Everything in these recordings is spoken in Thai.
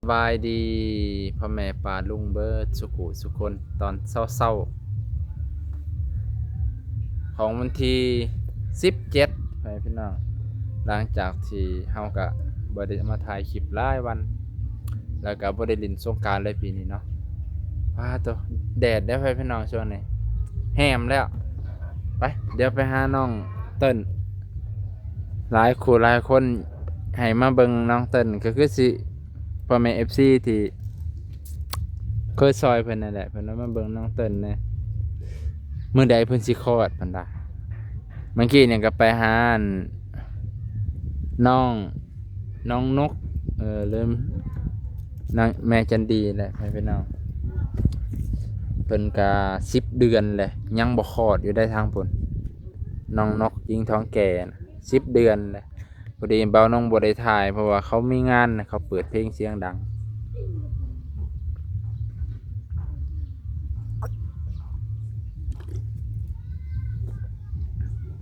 สบายดีพ่อแม่ป่าลุงเบิร์ดสุขุสุคนตอนเศร้าๆของวันที่17ไปพี่น้องหลังจากที่เฮาก็บ่ได้มาถ่ายคลิปหลายวันแล้วก็บ่ได้เล่นสงกรานต์เลยปีนี้เนาะว้าตัวแดดได้อไปพี่น้องช่วงนี้แห้มแล้วไปเดี๋ยวไปหาน้องเติ้นหลายคู่หลายคนให้มาเบิ่งน้องเติ้นก็คือสิพ่อแม่ FC ที่เคยซอยเพิ่นนั่นแหละเพิ่นว่ามาเบิ่งน้องเติ้นแหน่มื้อใดเพิ่นสิคลอดเพิ่นว่าเมื่อกี้เนี่ยก็ไปหาอั่นน้องนกเริ่มนางแม่จันดีแหละพี่น้องเพิ่นก็10เดือนแหละยังบ่คลอดอยู่ได้ทางพุ่นน้องนกยิงท้องแก่น่ะ10เดือนแหละพอดีเบาน้องบ่ได้ถ่ายเพราะว่าเขามีงานน่ะเขาเปิดเพลงเสียงดัง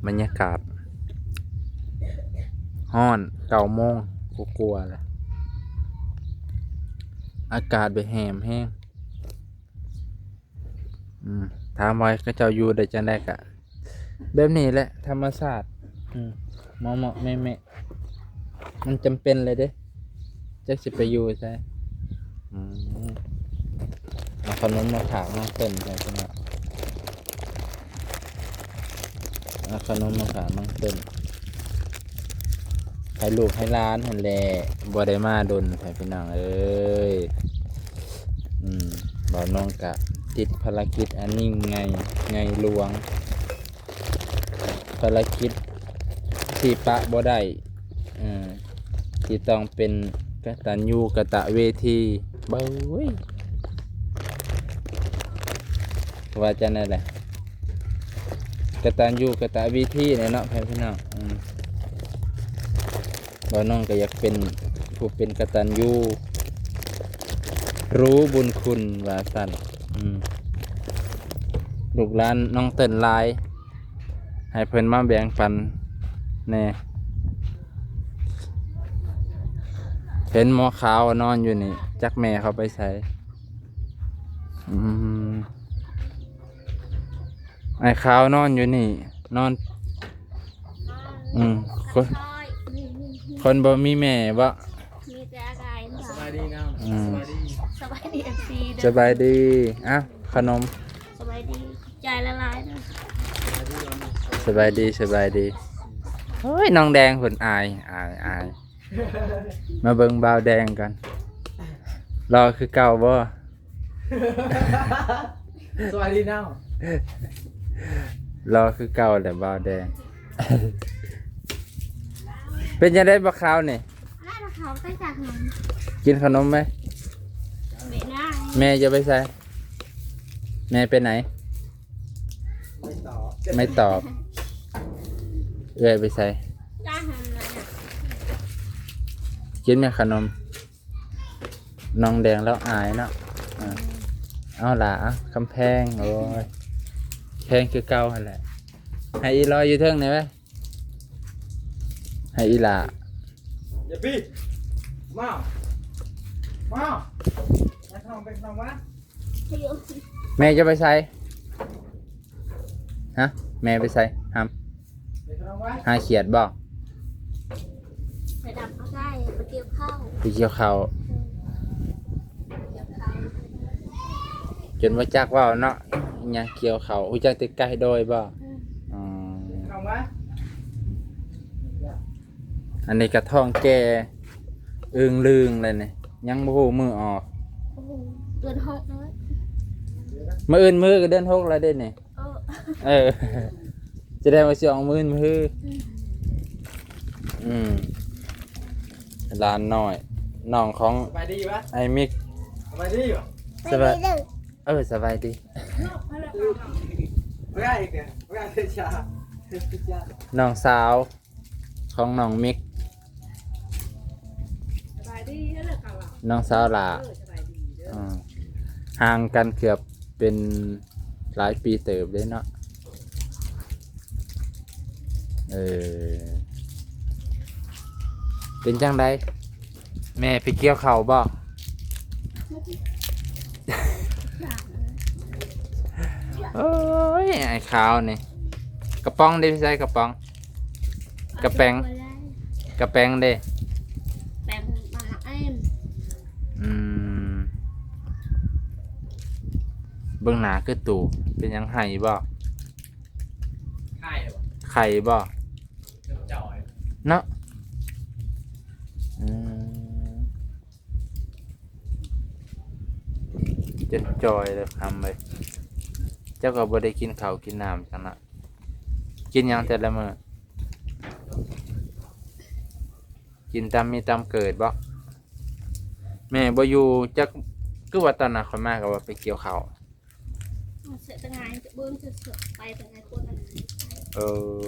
บรรยากาศฮ้อน9 โมงกลัวๆแหละอากาศไปแหมแห้งถามว่าเขาเจ้าอยู่ได้จังได๋ก็แบบนี้แหละธรรมชาติเหมาะๆแม่ๆมันจำเป็นเลยเด้จักสิไปอยู่ไสอืมเอาขนมมาฝากน้องเติ้นไปจังว่าเอาขนมมาฝากน้องเติ้นให้ลูกให้หลานหั่นแหละบ่ได้มาดนให้พี่น้องเอ้ยบ่น้องก็ติดภารกิจอันนี้ไงหลวงภารกิจที่ปะบ่ได้ที่ต้องเป็นกตัญญูกตเวทีเบ้ยว่าจะนั่นแหละกตัญญูกตเวทีเนี่ยเนาะพี่น้องบ่น้องก็อยากเป็นผู้เป็นกตัญญูรู้บุญคุณว่าสั่นลูกหลานน้องเติ้นหลายให้เพิ่นมาแบ่งปันแน่เห็นหมอขาวนอนอยู่นี่จักแม่เขาไปใส่ไอ้ขาวนอนอยู่นี่นอนคนบ่มีแม่บ่มีแต่อะไรนะสบายดีนะสบายดีสบายดีเอฟซี สบายดีอ่ะขนมสบายดีใจละลายนะ สบายดีเฮ้ยน้องแดงเพิ่นอายมาเบิ่งบ่าวแดงกันรอคือเก่าบ่ สบายดีนะ รอคือเก่าแหละบ่าวแดง เป็นยังไงบ่คราวนี่ แล้วเขาไปจากไหน กินขนมไหม ไม่ได้ แม่จะไปใส่แม่ไปไหนไม่ตอบเอื้อยไปใส่ จ้าหันเลยนะ กินแม่ขนมน้องแดงแล้วอายเนาะเอาล่ะคำแพงโอ้ยแพงคือเก่าหั่นแหละให้อีลอยอยู่เทิงนี่ไหมให้อีหล่า อย่าพี่มามาทำเป็นทำวะ แม่จะไปใส่ฮะแม่ไปใส่ห้าม เป็นทำวะ หาเขียดบ่ ไปดับเขาได้ไปเกี่ยวข้าว ไปเกี่ยวข้าว เกี่ยวข้าว จนว่าจักว่าวเนาะยังเกี่ยวข้าวฮู้จักแต่ไก่โดยบ่อ๋อ ทำวะ อันนี้กระท่องแก่อึงลึงเลยนี่ยังบ่ฮู้มือออก โอ้โหเดือนหกเลย มื้ออื่นมื้อก็เดือน6แล้วเด้นี่ เออ จะได้มาสิออกมื้อมื้อหลานน้อยน้องของ สบายดีปะ ไอ้มิก สบายดีปะ สบายสบายดี ไม่ได้อีกเนี่ยไม่ได้เสียชาเสียชา น้องสาวของน้องมิก สบายดีแล้วเหรอครับ น้องสาวหล่า สบายดีเด้อ ห่างกันเกือบเป็นหลายปีเติบเลยเนาะเป็นจังไดแม่ไปเกี่ยวข้าวบ่ โอ้ยไอ้ขาวนี่กระป๋องเด้พี่ชายกระป๋อง กระแปง กระแปงเด้ แปงมาเอ็ม อืมเบื้องหน้าคือตู่เป็นหยังไห้บ่ ค่ายเลยวะ ไข่บ่ เจ้าจ่อย เนาะอืมจนจอยเลยทำเลยเจ้าก็บ่ได้กินข้าวกินน้ำจังนะกินหยังแต่ละมื้อกินตามมีตามเกิดบ่แม่บ่อยู่จักคือว่าตอนน่ะข่อยมาก็ว่าไปเกี่ยวข้าว เสียตั้งไงจะเบิ้งจะเสือไปตั้งไงคนนั้น เออ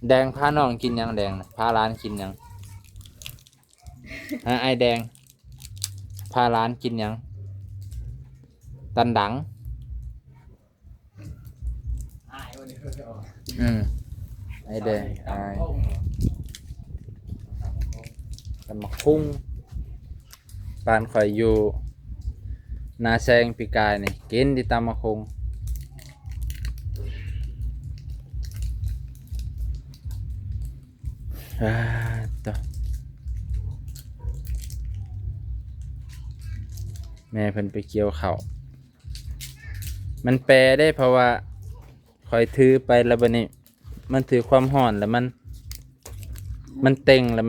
แดงพาน้องกินหยังแดงน่ะพาร้านกินหยังฮะไอแดงพาร้านกินหยังตันดัง อายวันนี้เออ ไอแดงไอ ตามโค้ง ตันมาคุ้งปานข่อยอยู่นาแซงปีกายนี่กินดิตามมาคงต่อแม่เพิ่นไปเกี่ยวเขาวมันแปรได้เพราะว่าคอยถือไปแล้วบัดนี้มันถือความห่อนแล้วมันเต็งแล้ว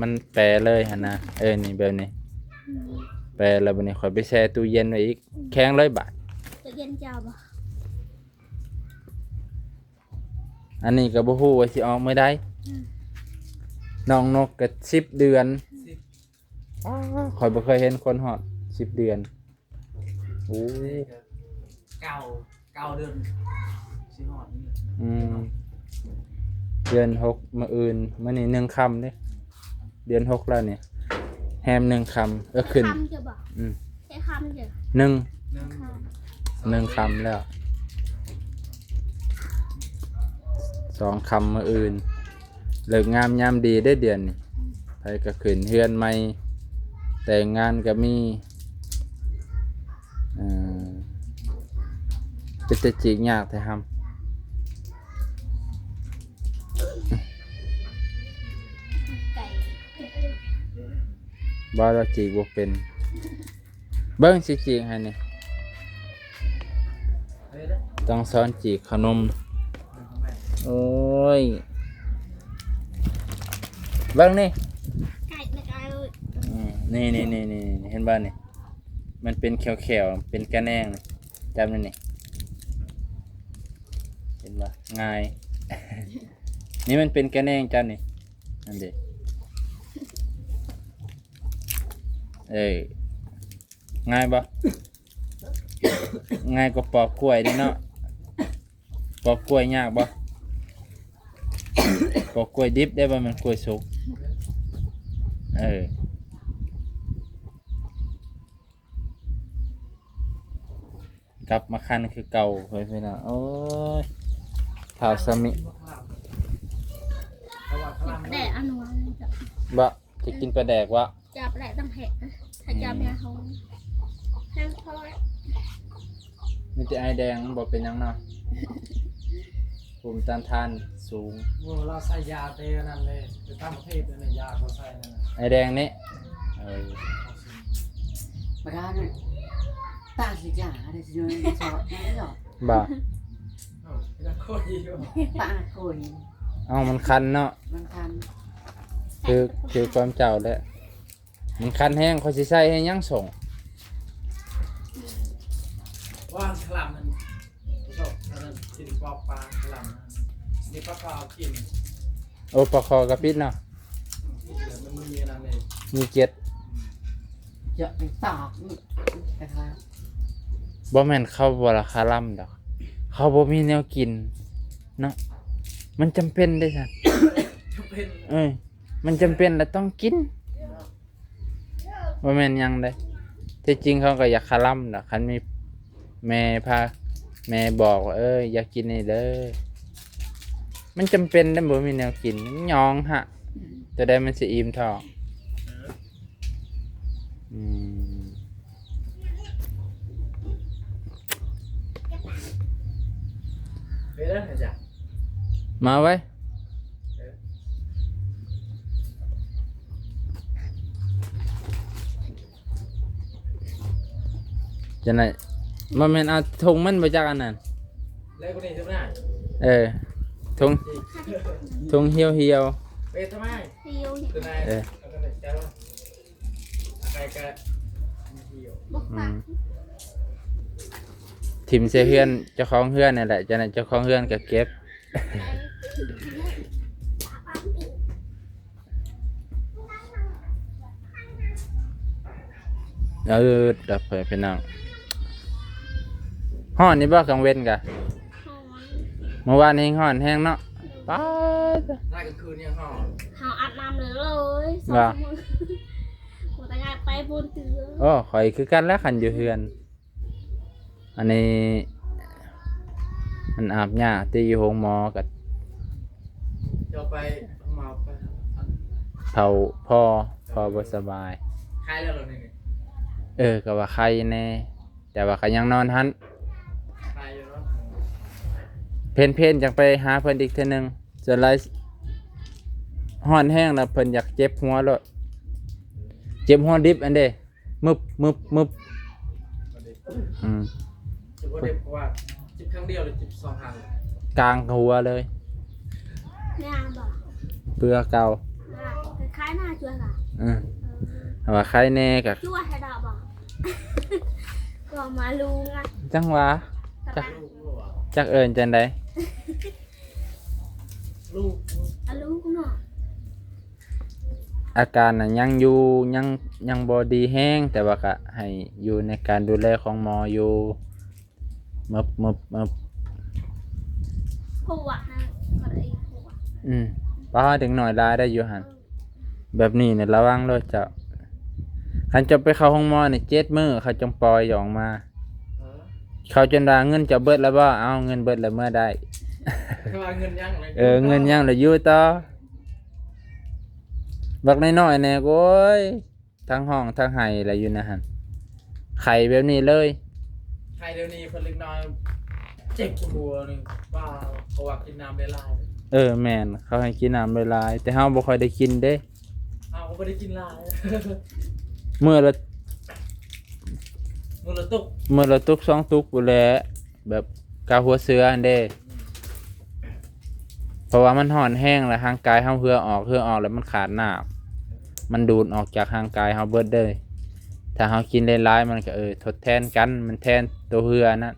มันแปรเลยหั่นนะนี่แบบนี้แปรแล้วบัดนี้คอยไปแช่ตู้เย็นไว้อีกแข็ง100 บาท จะเย็นเจ้าบ่ อันนี้ก็บ่ฮู้ว่าสิออกมื้อใดน้องนกก็10 เดือนข่อยบ่เคยเห็นคนฮอด10 เดือนโอ้ เก้าเดือนสิหอดนี่ เดือน6มื้ออื่นมื้อนี้1ค่ำเด้เดือน6แล้วนี่แฮม1ค่ำขึ้น คำจะบ่ อืม ใช้คำจะ 1 หนึ่ง 1ค่ำแล้ว2ค่ำมื้ออื่นเลิกงามยามดีได้เดือนนี่ไปก็ขึ้นเฮือนใหม่แต่งงานก็มีเป็นแต่จีกยากแต่ทำ ไก่ บ่เราจีกบ่เป็นเบิ่งสิจีกให้นี่ เฮ้ยเด้อ ต้องสอนจีกขนมโอ้ยเบิ่งนี่ ไก่ไม่ไก่เลย นี่เห็นบ่นี่มันเป็นแขวๆเป็นกระแนงนี่จำนี่เห็นบ่ง่าย นี่มันเป็นกระแนงจันนี่นั่นเด้ง่ายบ่ ง่ายกว่าปอกกล้วยนี่เนาะปอกกล้วยยากบ่ ปอกกล้วยดิบได้บ่มันกล้วยสุกกลับมาคันคือเก่าเฮ้ยพี่น้องโอ้ยข่าวสมิ เพราะว่าข้างล่าง แดดอนุวัลจะ บ่จะกินปลาแดกวะ จับแดดต้องแหกถ้าจับยาเขาแห้งพอ มีแต่ไอแดงมันบ่เป็นหยังเนาะภูมิต้านทานสูง โอ้เราใส่ยาเตะนั่นเลยไปตั้งประเภทนั่นน่ะยาเขาใส่นั่นน่ะ ไอแดงนี่ มาได้เนี่ยตาสิจ่าได้สิโดนสอบได้หรอ บ่ เอ้าจะโคตรดีว่ะ ปาโกย เอ้ามันคันเนาะ มันทัน คือความเจ้าแหละมันคันแห้งเขาสิใส่ให้ยังส่ง ว่าขลำมันผู้ชมอันนั้นสิปอกปลาขลำนะนี่ปลาเปล่ากิน โอ้ปลาคอกระปิดเนาะ ที่เหลือมันมีอันนั้นเลย มีเจ็ด เจาะไปตอกนี่นะคะ บ่แม่นเขาบ่ราคาล่ำดอกเขาบ่มีแนวกินเนาะมันจำเป็นได้ซั่น เป็น มันจำเป็นแล้วต้องกินบ่แม่นหยังได้ที่จริงเขาก็อยากคาล่ำดอกคันมีแม่พาแม่บอกว่าอยากกินนี่เด้อมันจำเป็นได้บ่มีแนวกินมันยองฮะจะได้มันสิอิ่มท้อง ด้อจ้ะ มาไว้จะไหนมันเป็นเอาทงมันไปจากอันนั้น เล่นคนนี้ใช่ไหม ทงทงเหี่ยวเหี่ยว เป็นทำไม เที่ยวเนี่ย ตัวนายแล้วก็เด็กเจ้าอะไรกันเที่ยว บอกปาก ทิมเสียเฮือนเจ้าของเฮือนนี่แหละจะไหนเจ้าของเฮือนก็เก็บดับไปเป็นน้องห้อนนี่บ่กังเว้นกะ หอน เมื่อวานนี้ห้อนแห้งเนาะป้าด น่าจะคืนยังห่อ หาอาบน้ำเลยสอง ว่า มือหัวตะงานไปบนเตือ โอ้ข่อยคือกันแล้วคันอยู่เฮือน อันนี้มันอาบหญ้าที่อยู่โรงหมอกับ จะไปมาไป เฒ่าพ่อบ่สบาย ใครแล้วเหรอนี่ ก็ว่าไข้แน่แต่ว่าก็ยังนอนหัน ใครอยู่เนาะ เพ่นจังไปหาเพิ่นอีกเทื่อนึงส่วนหลายฮ้อนแห้งแล้วเพิ่นอยากเจ็บหัวโลดเจ็บหัวดิบอันเด้มึบอืม จิบว่าเด็กว่าจิบครั้งเดียวหรือจิบ2 ครั้ง กลางหัวเลย เนี่ยบอก เปลือกเก่า คล้ายๆหน้าจัวล่ะ แต่ว่าไข้แน่ก็ จัวให้ดอกบอกก็มาลุงอ่ะ จังหวะ กับ ลูกรู้อ่ะ จักเอิ้นจังได๋ ลูก ลูกเนาะ อาการน่ะยังบ่ดีแห้งแต่ว่าก็ให้อยู่ในการดูแลของหมออยู่มึบ ผัวนะก็ได้ผัว ป้าถึงหน่อยลายได้อยู่หั่นแบบนี้เนี่ยระวังเลยเจ้าคันจะไปเข้าห้องหมอนี่7 มื้อเขาจงปล่อยออกมา เขาจนว่าเงินจะเบิดแล้วบ่เอาเงินเบิดแล้วเมื่อได้ คือว่าเงินยังเลย เงินยังแล้วอยู่ต่อบักน้อยๆแน่โอ้ยทั้งห้องทั้งไห้แล้วอยู่นะหั่นไข่แบบนี้เลย ใครเดี๋ยวนี้ผลิตน้อยเจ็บหัวนึงป้าเขาว่ากินน้ำได้ลาย แม่นเขาให้กินน้ำหลายๆแต่เฮาบ่ค่อยได้กินเด้ เอาไม่ได้กินลาย มื้อละ มือละตุก มื้อละตุก2ตุกพู้นแหละแบบกาหัวเสืออันเด้เพราะว่ามันร้อนแห้งแล้วร่างกายเฮาเหือออกแล้วมันขาดน้ำมันดูดออกจากร่างกายเฮาเบิดเลยถ้าเฮากินหลายๆมันก็ทดแทนกันมันแทนตัวเหือนั่น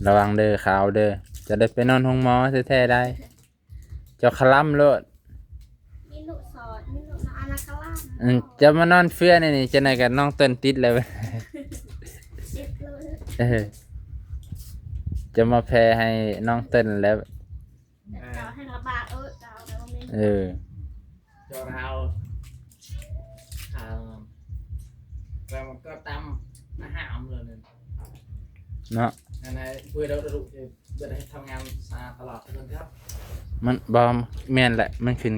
ระวังเด้อขาวเด้อจะได้ไปนอนห้องหมอแท้ๆได้เจ้าคลำโลด มีลูกสอนมีลูกนานาคาล่า จะมานอนเฟื่อนี่จะไหนกับน้องเต้นติดเลย เจ็บเลย จะมาแพ้ให้น้องเต้นแล้ว เจ้าให้ระบาดเจ้าแล้วมี เจ้าเราแล้วมันก็ตำอาหารเลยเนี่ย เนาะ อันนั้นเพื่อเราดูจะได้ทำงานสะอาดตลอดเลยครับ มันบอมแม่นแหละมันขึ้น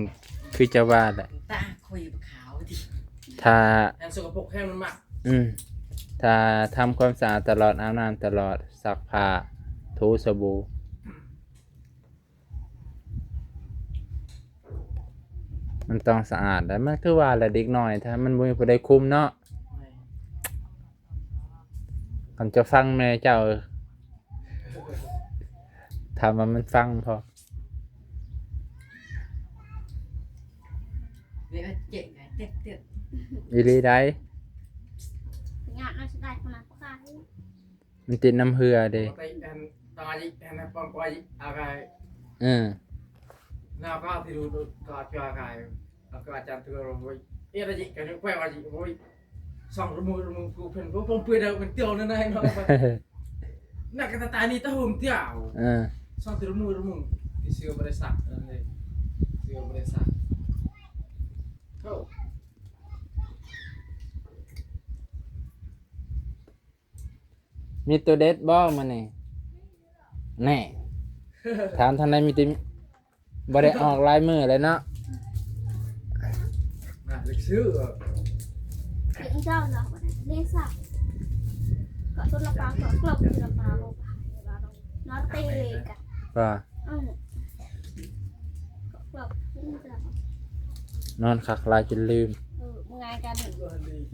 คือจะว่าแหละ ตาคุยกับขาวดิ ถ้า แอนสกปรกแค่มันมาก ถ้าทำความสะอาดตลอดอาบน้ำตลอดซักผ้าถูสบู่มันต้องสะอาดแล้วมันคือว่าแหละเด็กน้อยถ้ามันบ่มีผู้ใดคุมเนาะคำจะฟังแม่เจ้าทำมันฟังพอ เดี๋ยวเจ๊งไงเตี้ย อีหลีได้ งานน่าจะได้ขนาดใคร มันติดน้ำเหือเด้ ไปแอนตอนนี้แอนปองปอยอะไร nào có thì đủ có cho cái có chăn thừa rồi yên là gì cái những quẹo là gì rồi xong rồi mùi cụ phần có phong phơi đâu mình tiêu nữa này nó là cái tài này ta hùng tiêu xong thì mùi thì siêu bề sạc này siêu bề sạc không มีตัวเด็ดบ่มานี่แน่ ถามทางไหนมีติบ่ได้ออกลายมือเลยเนาะ lịch sử เจ้าเนาะเลี้ยงสัตว์ ก็ต้นละปลาก็กลบละปลาบ่nó tê lì cả ว่า ừก็กลบขึ้นจะ นอนคักหลายจนลืม ngày cả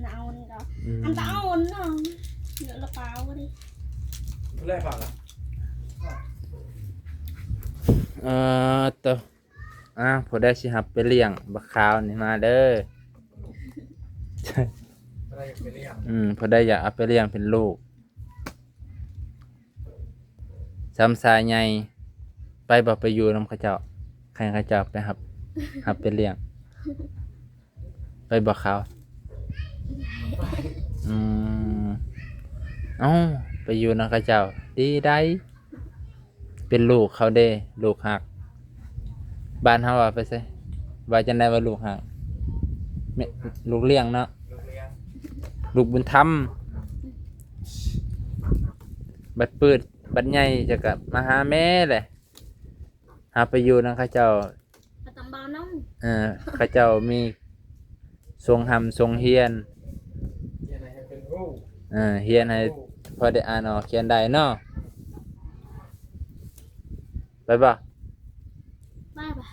nàoนี่ก็ อืม อันตะเอาเนาะเดี๋ยวละปลาก็ดิ แรกฟังอ่ะ ตัวผู้ได้สิหับไปเลี้ยงบักขาวนี่มาเด้อ อะไรไปเรียก ผู้ได้อยากเอาไปเลี้ยงเป็นลูกจำสายใหญ่ไปบ่ไปอยู่นำเขาเจ้าใครเขาเจ้าไปหับไปเลี้ยง ไปบ่ขาวเอ้าไปอยู่นำเขาเจ้า ดีได้เป็นลูกเขาเด้ลูกหักบ้านเฮาว่าไปใส่ว่าจังได๋ว่าลูกหักแม่ลูกเลี้ยงเนาะ ลูกเลี้ยง ลูกบุญธรรมบัดปืดบัดใหญ่จะกลับมาหาแม่แหละหาไปอยู่นำเขาเจ้า มาตำบาวน้อง เขาเจ้ามีทรงหำทรงเฮียน ยังไงให้เป็นรูป เฮียนให้พอได้อ่านออกเขียนได้เนาะไปบ่ บ้าป่ะ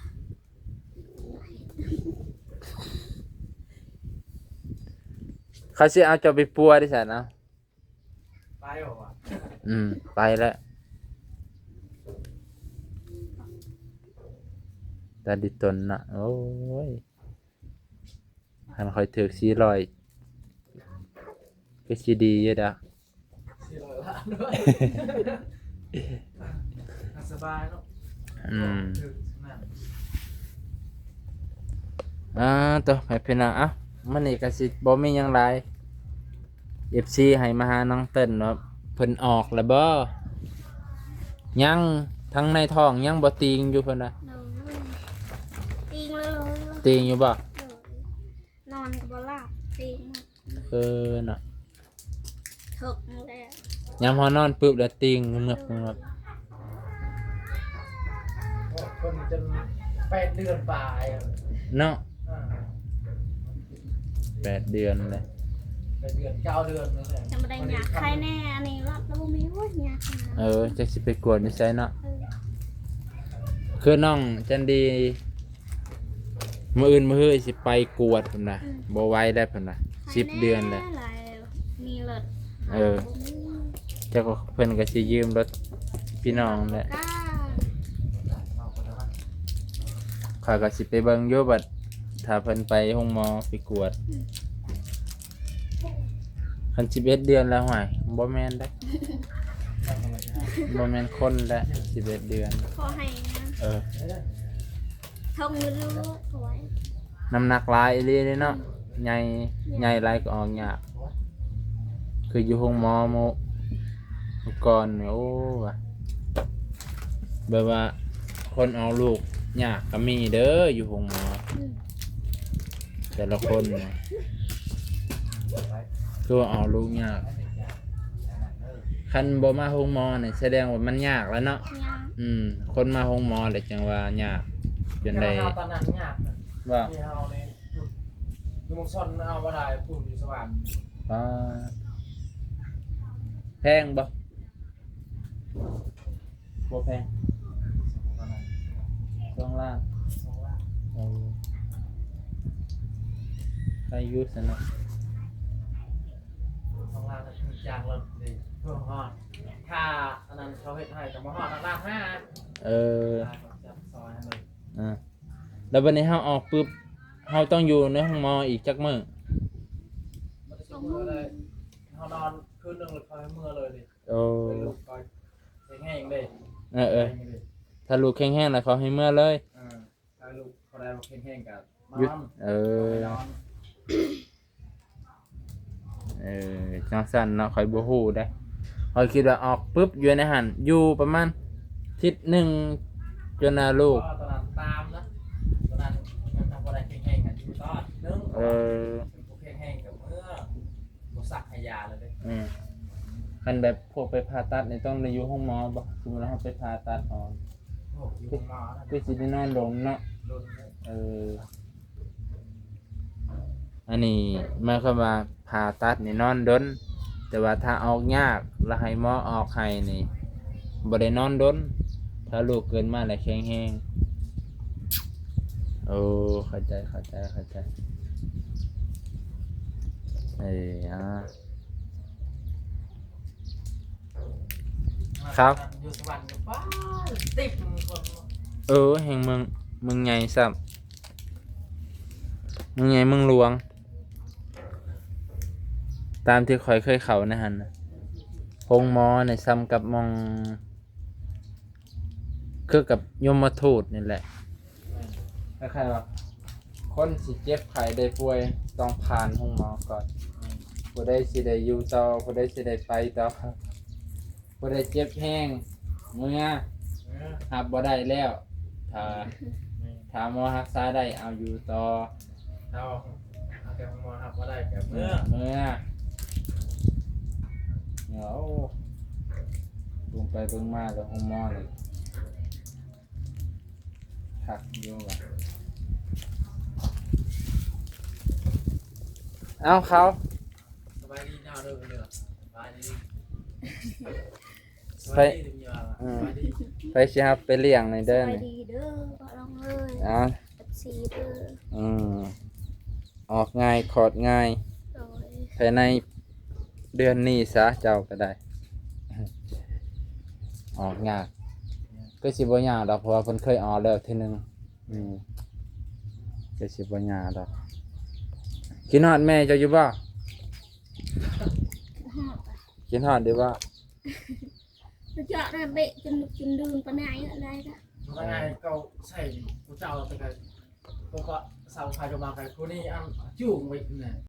เขาสิเอาเจ้าไปปัวดิฉันเอา ไปหรอวะ ไปแล้วตาดิตนน่ะโอ้ยหันคอยถือ400ก็สิดีอยู่ดอก 400 ล้านด้วยสบายเนาะถึงนั่น ตัวให้พี่น้องมันนี่ก็สิบ่มีหยังหลาย FC ให้มาหาน้องเติ้นว่าเพิ่นออกแล้วบ่ยังทั้งในท้องยังบ่ติงอยู่เพิ่นน่ะ ตีงเลย ติงอยู่บ่ นอนกับบลาบตีง น่ะ ถึกแล้ว ยามเฮานอนปึ๊บแล้วติงเงือก คนจน8 เดือนปลาย เนาะ8 เดือนเลย 8 เดือน 9 เดือนนี่แหละ จะมาได้หยาใครแน่อันนี้รอดแล้วมีว่าหยาขนาด จักสิไปกวดนิสัยเนาะคือน้องจันดีมื้ออื่นมื้อฮื้อสิไปกวดพุ่นน่ะบ่ไหวได้พุ่นน่ะ10 เดือนเลย มีเลิศ เจ้าก็เพิ่นก็สิยืมรถพี่น้องแหละ ก้า ข้อยก็สิไปเบิ่งอยู่บัดถ้าเพิ่นไปโรงหมอไปกวดคัน11 เดือนแล้วห่วยบ่แม่นได้บ่แม่นคนได้11 เดือน ขอให้นะทงมือลูกสวย น้ำหนักหลายอีหลีเลยเนาะใหญ่หลายก็ออกยากคืออยู่โรงหมอเมื่อก่อนเนี่ยโอ้ว่ะแบบว่าคนเอาลูกยากก็มีเด้ออยู่โรงหมอแต่ละคนเนี่ยคือว่าเอาลูกยากคันบ่มาโรงหมอเนี่ยแสดงว่ามันยากแล้วเนาะ ยา คนมาโรงหมอเลยจังว่ายากจนได้ ตอนนั้นยาก ว่า ที่เฮาเนี่ยคือมึงซ่อนเอาบ่ได้ปุ่นอยู่สวรรค์ อ่าแพงบ่แพงช่วงล่างใครยุสนะ ข้างล่างนั่นคือจางรถดิเพิ่มฮอดค่าอันนั้นเขาเฮ็ดให้แต่บ่ฮอดล่าง5จับซอยให้เลย แล้ววันนี้เฮาออกปุ๊บเฮาต้องอยู่ในห้องหมออีกจักมื้อ มันจะมือเลยเขานอนคืนหนึ่งเลยคอยมือเลยดิ โอ้ เป็นลูกคอยแห้งเลย ถ้าลูกแข็งๆแล้วเขาให้เมื่อเลย ถ้าลูกเขาได้มาแห้งๆกับน หยุด อน น นอน จังซั่นเนาะข่อยบ่ฮู้ได้ข่อยคิดว่าออกปุ๊บอยู่ในหันอยู่ประมาณอาทิตย์หนึงจนน่ะลูก ตอนนั้นตามนะตอนนั้นมันทำอะไรแห้งๆกันอยู่ตอนนึงเป็นพวกแห้งๆกับเมื่อบุสักให้ยาเลยดิ คันแบบพวกไปผ่าตัดนี่ต้องได้อยู่ห้องหมอบ่สมมุติว่าเฮาไปผ่าตัดออก โอ้อยู่มานะ คือสิได้นอนลงเนาะ โดน อันนี้หมายความว่าผ่าตัดนี่นอนดน แต่ว่าถ้าออกยากแล้วให้หมอออกให้นี่บ่ได้นอนดนถ้าลูกเกินมาแล้วแข็งแรงโอ้เข้าใจครับ อยู่สวรรค์กับป้าติดคน แห่งเมืองใหญ่ซ้ำเมืองใหญ่เมืองหลวง ตามที่ข่อยเคยเข้านะฮันน่ะโรงหมอในซ้ำกับหมองคือกับยมทูตนี่แหละคล้ายๆว่าคนสิเจ็บไข้ได้ป่วยต้องผ่านโรงหมอก่อนผู้ใดสิได้อยู่ต่อผู้ใดสิได้ไปต่อผู้ใดเจ็บแห้งเมื่อหับบ่ได้แล้วถ้าหมอรักษาได้เอาอยู่ต่อ เอาแกมอครับว่าได้แกเมื่อ เดี๋ยวลงไปเบิ่งมาแล้วห้องหมอเลยหักอยู่ว่ะเอาเขา สบายดีน่าเริ่มเลยสบายดีส ไป บายดีถึงยาสบายดี ไปสิครับไปเลี้ยงในอยเด้อ สบาย นี่ ดีเด้อพ่อน้องเอ้ย เอา FC เด้อ ออกง่ายขอดง่าย โดย ภายในเดือนนี้ซะเจ้าก็ได้ ออกยากก็สิบ่ยากดอกเพราะว่าเพิ่นเคยออกแล้วทีนึงก็สิบ่ยากดอกกินฮอดแม่เจ้าอยู่บ่ ฮอด กินฮอดดีบ่ จะเจาะระเบะจนดืนปานไหนอะไรก็ ยังไงก็ใส่กูเจ้าไปกันกูก็เสาไฟจะมากันกูนี่อันจุ่มไว้เนี่ย